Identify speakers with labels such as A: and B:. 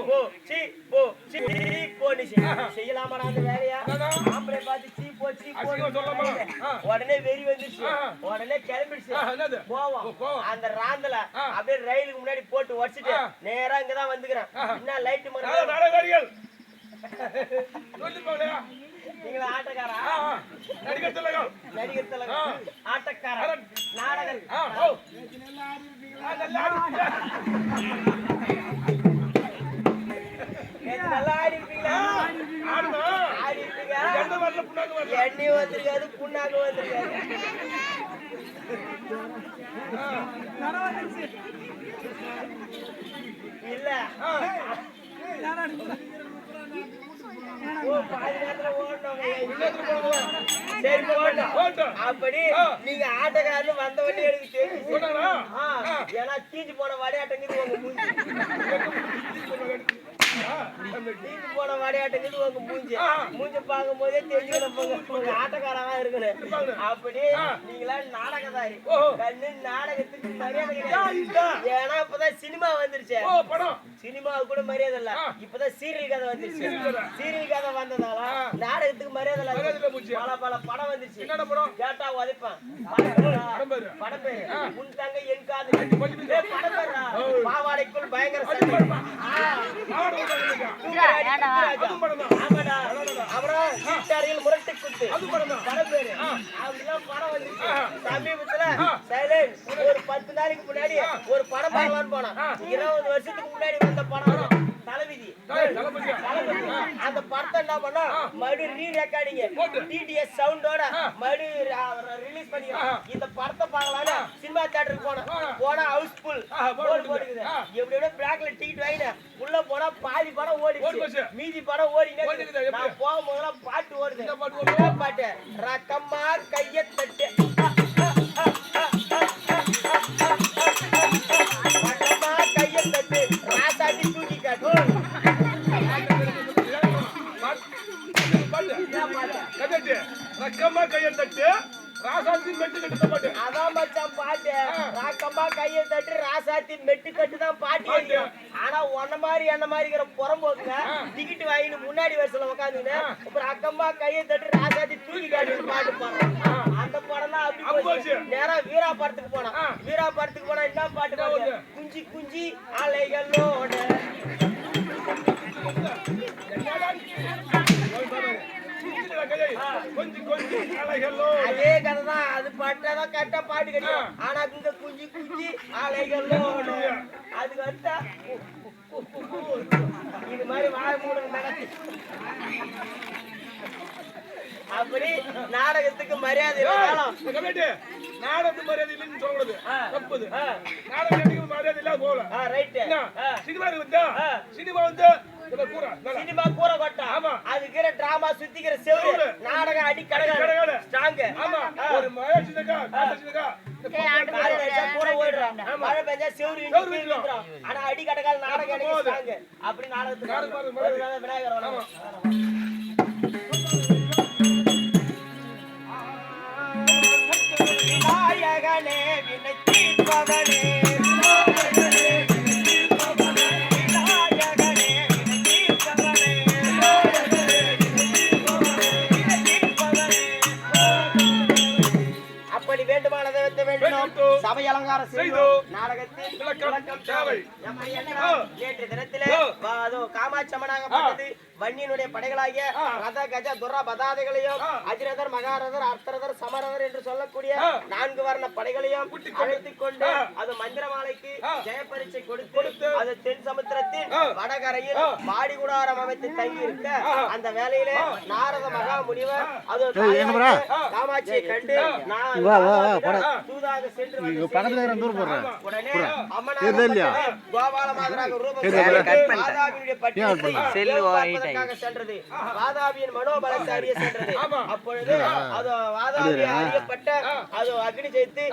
A: போ சீ போ சீ போ நீ செய்யலாமா அந்த வேலையா ஆம்பளை பார்த்து சீ போ சொல்லமா உடனே வெறி வந்துச்சு உடனே கிளம்பிடுச்சு போவோம் அந்த ராந்தல அப்படியே ரயிலுக்கு முன்னாடி போட்டு உடச்சிட்டு நேரா இங்கதான் வந்துக்கிறேன் என்ன லைட் மரம் நீங்க ஆட்டக்காரா நடிகர் திலகம் ஆட்டக்காரர் நாடகர் நல்லா ஆடி இருப்பீங்களா ஆடி இருப்பீங்க எண்ணெய் வந்திருக்காது புண்ணாக்கு வந்திருக்காது இல்ல அப்படி நீங்க ஆட்டக்காரன்னு வந்த வண்டி எனக்கு தெரியும் ஏன்னா தீஞ்சு போன விளையாட்டுங்கிறது உங்க போன விளையாட்டுங்கிறது உங்க மூஞ்ச பார்க்கும் போதே தெரிஞ்சுக்கணும் உங்க ஆட்டக்காரமா இருக்கணும் அப்படி நீங்களா நாடகதாரி கண்ணு நாடகத்துக்கு மரியாதை கிடையாது ஏன்னா இப்பதான் சினிமா வந்துருச்சு சினிமாவுக்கு கூட மரியாதை இல்ல இப்பதான் சீரியல் கதை வந்துருச்சு சீரியல் கதை வந்ததால நாடகத்துக்கு மரியாதை இல்ல பல படம் வந்துருச்சு கேட்டா உதைப்பான் படம் பேரு உன் தங்க என் காது படம் பேரா பாவாடைக்குள் பயங்கர முரட்டு குத்து படம் பேரு அதெல்லாம் படம் வந்துருச்சு சமீபத்துல ஒரு 10 நாளைக்கு முன்னாடி ஒரு படம் பார்க்கலான்னு போனா 20 வருஷத்துக்கு முன்னாடி வந்த படம் தளபதி அந்த படத்தை என்ன பண்ணா மறுபடியும் ரீ ரெக்கார்டிங் டிடிஎஸ் சவுண்டோட மறுபடியும் ரிலீஸ் பண்ணி இந்த படத்தை பார்க்கலான்னு சினிமா தியேட்டருக்கு போனா ஹவுஸ்ஃபுல் போடுக்குது எப்படியோட பிளாக்ல டிக்கெட் வாங்கினேன் உள்ள போனா பாதி படம் ஓடிச்சு மீதி படம் ஓடினே நான் போகும்போதெல்லாம் பாட்டு ஓடுது பாட்டு ரக்கம்மா கைய தட்டு ரக்கம்மா கைய தட்டு ராசாட்டி தூக்கி காட்டு
B: ரக்கம்மா கைய தட்டு ராசாத்தி மெட்டு கட்டு பாட்டு
A: அதான் மச்சான் பாட்டு ராக்கம்மா கையை தட்டு ராசாத்தி மெட்டு கட்டு தான் பாட்டு ஆனா ஒன்ன மாதிரி என்ன மாதிரிங்கிற புறம்போக்குங்க டிக்கெட் வாங்கிட்டு முன்னாடி வருஷத்துல உட்காந்துங்க அப்புறம் அக்கம்மா கையை தட்டு ராசாத்தி தூக்கி காட்டு பாட்டு பாடுறோம் அந்த படம் தான் அப்படி போச்சு நேரா வீரா படத்துக்கு போனா வீரா படத்துக்கு போனா என்ன பாட்டு பாடுங்க குஞ்சி குஞ்சி அலைகளோட அதே கதைதான் அது பாட்டாதான் கரெக்டா பாட்டு கிடைக்கும் ஆனா இங்க குஞ்சி குஞ்சி அலைகளோட அதுக்கு அடுத்தா இது மாதிரி வாழ மூடுங்க அப்படி நாடகத்துக்கு மரியாதை
B: நாடகத்துக்கு மரியாதை இல்லைன்னு சொல்லக்கூடாது தப்புது நாடகம் மரியாதை இல்லாத போகல
A: ரைட்
B: சினிமா வந்தா சினிமா வந்து
A: சினிமா கூற கொட்டா அதுக்கிற டிராமா சுத்திக்கிற செவுரு நாடகம் அடி கடகாடு ஸ்ட்ராங்
B: ஆமா ஒரு மழை சின்னக்கா காத்து சின்னக்கா
A: கூட ஓடுறான் மழை பெஞ்சா செவுரு ஆனா அடி கடகால் நாடகம் ஸ்ட்ராங் அப்படி நாடகத்துக்கு விநாயகர் விநாயகனே வினை தீர்ப்பவனே சபை அலங்காரம் செய்து நாடகத்தில் விளக்கம் தேவை நேற்று தினத்திலே காமாட்சி அம்மனாகப்பட்டது வன்னியனுடைய படைகளாகிய ரத கஜ துர பதாதைகளையும் அஜிரதர் மகாரதர் அர்த்தரதர் சமரதர் என்று சொல்லக்கூடிய 4 வர்ண படைகளையும் அழைத்துக் கொண்டு அது மந்திரமாலைக்கு ஜெயபரிச்சை கொடுத்து அது தென் சமுத்திரத்தின் வடகரையில் பாடிகுடாரம் அமைத்து தங்கி இருக்க அந்த வேளையிலே நாரத மகா முனிவர் அது காமாட்சியை கண்டு தூதாக சென்று உடனே அம்மனாக கோபால மாதராக ரூபம் சென்றது வாதாபியின் மனோபலத்தை அறிய சென்றது அப்பொழுது அது வாதாபி அறியப்பட்ட அது அக்னி ஜெயித்து